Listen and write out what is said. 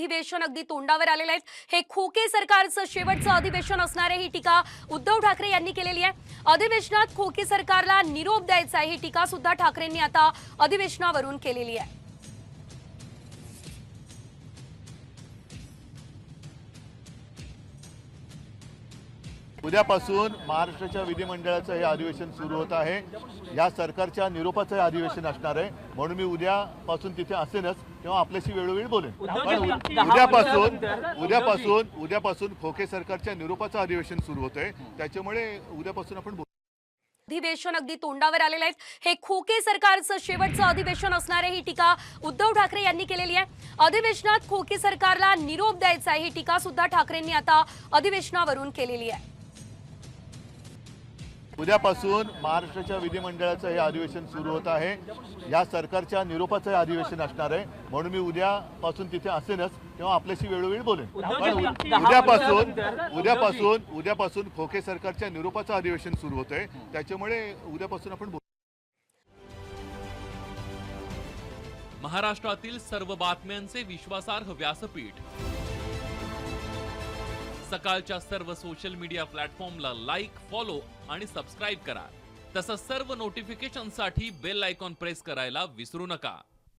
अधिवेशन अगदी तोंडावर आलेलं आहे। हे खोके सरकारचं शेवटचं अधिवेशन असणार आहे, ही टीका उद्धव ठाकरे यांनी केलेली आहे। अधिवेशनात खोके सरकारला निरोप द्यायचा आहे, ही टीका सुद्धा ठाकरेंनी आता अधिवेशनावरून केलेली आहे। उद्यापासून महाराष्ट्राच्या विधिमंडळाचं हे अधिवेशन सुरू होत आहे। या सरकारच्या निरोपाचं हे अधिवेशन असणार आहे, म्हणून मी उद्यापासून तिथे असेनच, तेव्हा आपल्याशी वेळोवेळी बोलेन। पण उद्यापासून खोके सरकारच्या निरोपाचं अधिवेशन सुरू होतंय, त्याच्यामुळे उद्यापासून आपण अधिवेशन अगदी तोंडावर आलेलं आहे। हे खोके सरकारचं शेवटचं अधिवेशन असणार आहे, ही टीका उद्धव ठाकरे यांनी केलेली आहे। अधिवेशनात खोके सरकारला निरोप द्यायचा आहे, ही टीका सुद्धा ठाकरेंनी आता अधिवेशनावरून केलेली आहे। उद्यापासून महाराष्ट्राच्या विधिमंडळाचं हे अधिवेशन सुरू होत आहे। या सरकारच्या निरोपाचं हे अधिवेशन असणार आहे, म्हणून मी उद्यापासून तिथे असेनच, तेव्हा आपल्याशी वेळोवेळी बोलेन। पण उद्यापासून खोके सरकारच्या निरोपाचं अधिवेशन सुरू होतंय, त्याच्यामुळे उद्यापासून आपण महाराष्ट्रातील सर्व बातम्यांचे विश्वासार्ह व्यासपीठ सकाळच्या सर्व सोशल मीडिया प्लॅटफॉर्मला लाईक, फॉलो आणि सबस्क्राईब करा। तसंच सर्व नोटिफिकेशनसाठी बेल आयकॉन प्रेस करायला विसरू नका।